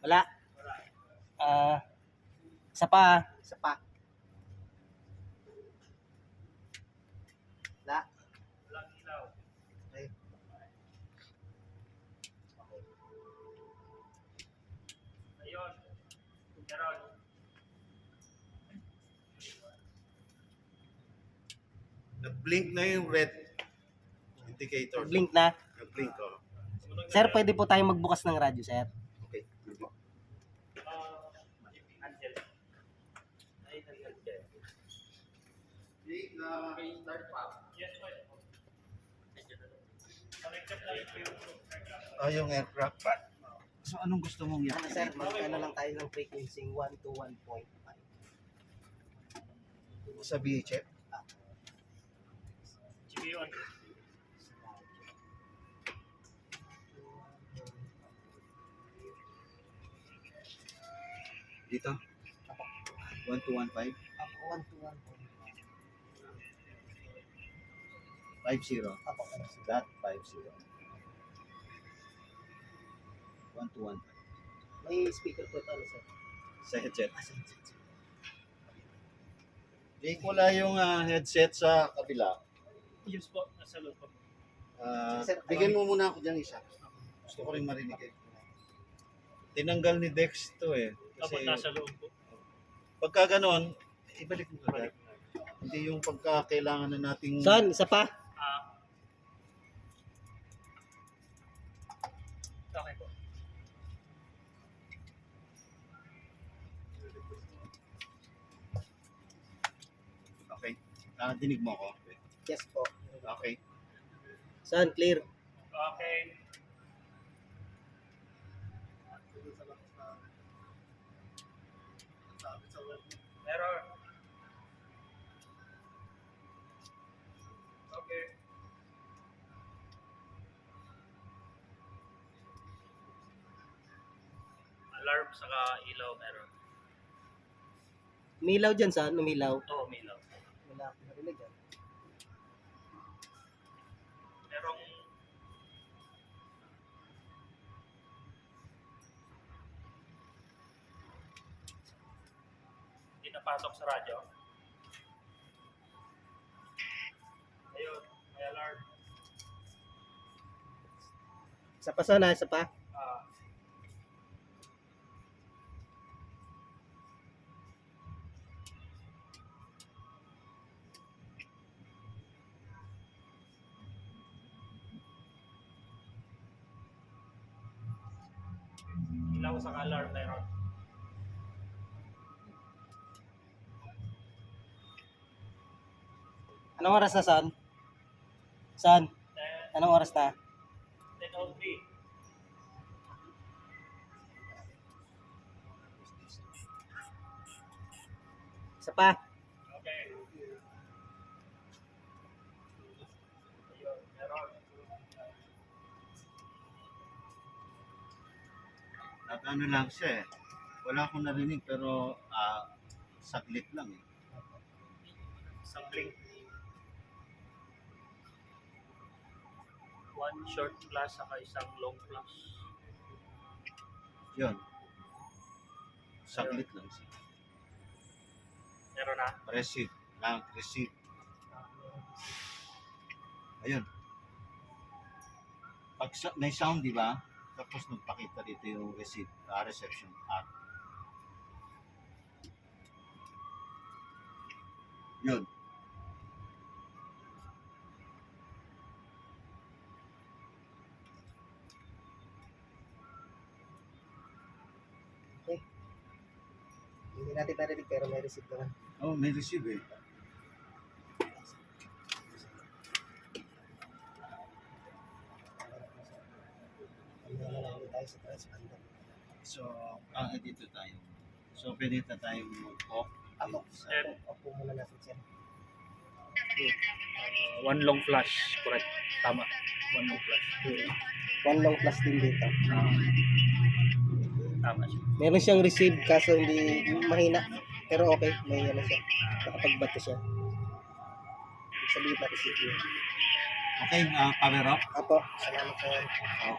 Wala. Isa pa. Isa pa. Wala. Walang ilaw. Okay. Ayun. Meron. Nag-blink na yung red indicator. Blink na. Nag-blink, oh. Sir, pwede po tayong magbukas ng radyo, sir. Okay. Angel. Ay, Angel. Start pa. Yes, po. Connected na yung Oh, yung aircraft. So, anong gusto mong Ano sir, yan? mag-ano lang tayo ng frequency 1 to 1.5. Sa VHF? GBO. Dito? 1 to 1.5? Ako 1 to 1.5. 5-0. Ako, That 5-0. 1 to 1.5. may speaker po ito, ano sir? Sa headset. Ah, sige. Jake, wala yung headset sa kabila. Yes po, nasa loob po. Bigyan mo muna ako dyan isa. Gusto ko rin marinig eh. Tinanggal ni Dex to eh. Dapat Kasi nasa loob po. pagka ganon, ibalik mo agad. Hindi yung pagka kailangan na nating... Son, isa pa. Okay po. Okay. Dinig mo ako. Yes po. Okay. Son, clear. Okay. Error. Okay. Alarm saka ilaw meron. Umilaw dyan, son. Umilaw. Oo, may ilaw. Wala akong narinig yan. Merong hindi napasok sa radyo. Ayun, may alarm. Isa pa, son, ha? Isa pa. Ilaw sa alarm meron. Anong oras na, son? Son, 10, anong oras na? 10:03. Isa pa. Okay. Ayun, meron. At ano lang siya eh. Wala akong narinig pero saglit lang eh. Isang blink. One short flash saka isang long flash. Yun. Saglit lang siya. Meron na. Receive. Lang, receive. Ayun. Pag may sound, di ba? Tapos nagpakita dito yung receive, reception. Yun. Hindi natin narinig pero may receipt naman. Oh, may receive eh. Ano na lang tayo sa transponder. So, dito tayo. So, pwede na tayong mag-off. Ako, ako muna natin sir. One long flash. Correct. Tama. One long flash. One long plus din dito. Tama siya. Meron siyang receive kaso hindi mahina. Pero okay, may ano siya. Nakapagbato siya. Ibig sabihin na receive yun. Okay, power up. Apo, salamat sir. Okay.